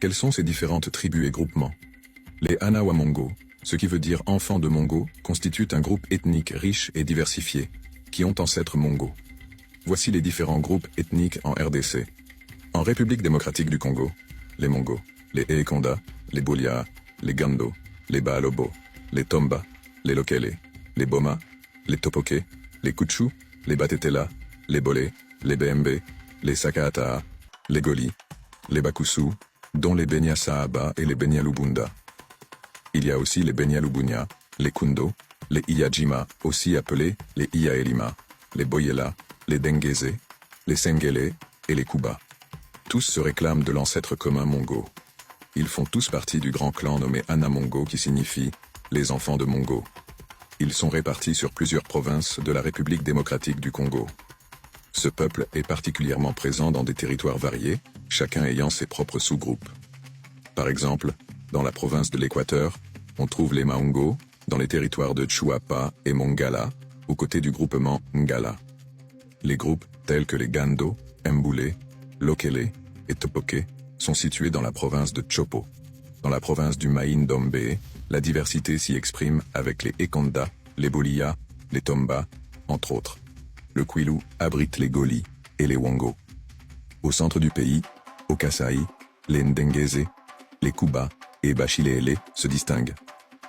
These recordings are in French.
Quelles sont ces différentes tribus et groupements? Les Anawa-Mongo, ce qui veut dire enfants de Mongo, constituent un groupe ethnique riche et diversifié, qui ont ancêtres Mongo. Voici les différents groupes ethniques en RDC. En République démocratique du Congo, les Mongo, les Ekonda, les Bolia, les Gando, les Baalobo, les Tomba, les Lokele, les Boma, les Topoke, les Kuchu, les Batetela, les Bolé, les Bembe, les Sakaataa, les Goli, les Bakusu, dont les Benya Saaba et les Benya Lubunda. Il y a aussi les Benya Lubunya, les Kundo, les Iyajima, aussi appelés les Iyaelima, les Boyela, les Dengeze, les Sengele et les Kuba. Tous se réclament de l'ancêtre commun Mongo. Ils font tous partie du grand clan nommé Anamongo qui signifie « les enfants de Mongo ». Ils sont répartis sur plusieurs provinces de la République démocratique du Congo. Ce peuple est particulièrement présent dans des territoires variés, chacun ayant ses propres sous-groupes. Par exemple, dans la province de l'Équateur, on trouve les Maungo, dans les territoires de Chuapa et Mongala, aux côtés du groupement Ngala. Les groupes tels que les Gando, Mboulé, Lokele et Topoke sont situés dans la province de Chopo. Dans la province du Maïn-Dombe, la diversité s'y exprime avec les Ekonda, les Bolia, les Tomba, entre autres. Le Kwilu abrite les Goli et les Wango. Au centre du pays, au Kasaï, les Ndengeze, les Kuba et Bachilele se distinguent.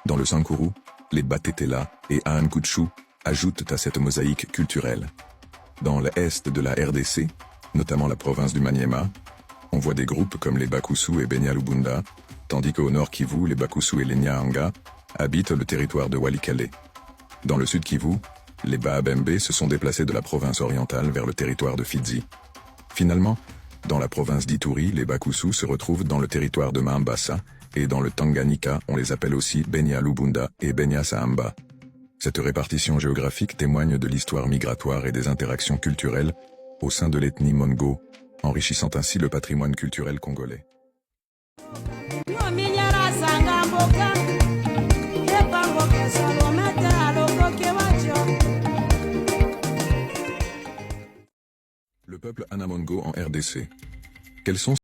Dans le Sankuru, les Batetela et Aankuchu ajoutent à cette mosaïque culturelle. Dans l'est de la RDC, notamment la province du Maniema, on voit des groupes comme les Bakusu et Benya Lubunda, tandis qu'au nord Kivu, les Bakusu et les Nyahanga habitent le territoire de Walikale. Dans le sud Kivu, les Baabembe se sont déplacés de la province orientale vers le territoire de Fizi. Finalement, dans la province d'Ituri, les Bakusu se retrouvent dans le territoire de Mambasa, et dans le Tanganyika, on les appelle aussi Benya Lubunda et Benya Sahamba. Cette répartition géographique témoigne de l'histoire migratoire et des interactions culturelles au sein de l'ethnie Mongo, enrichissant ainsi le patrimoine culturel congolais. Le peuple Anamongo en RDC. Quelles sont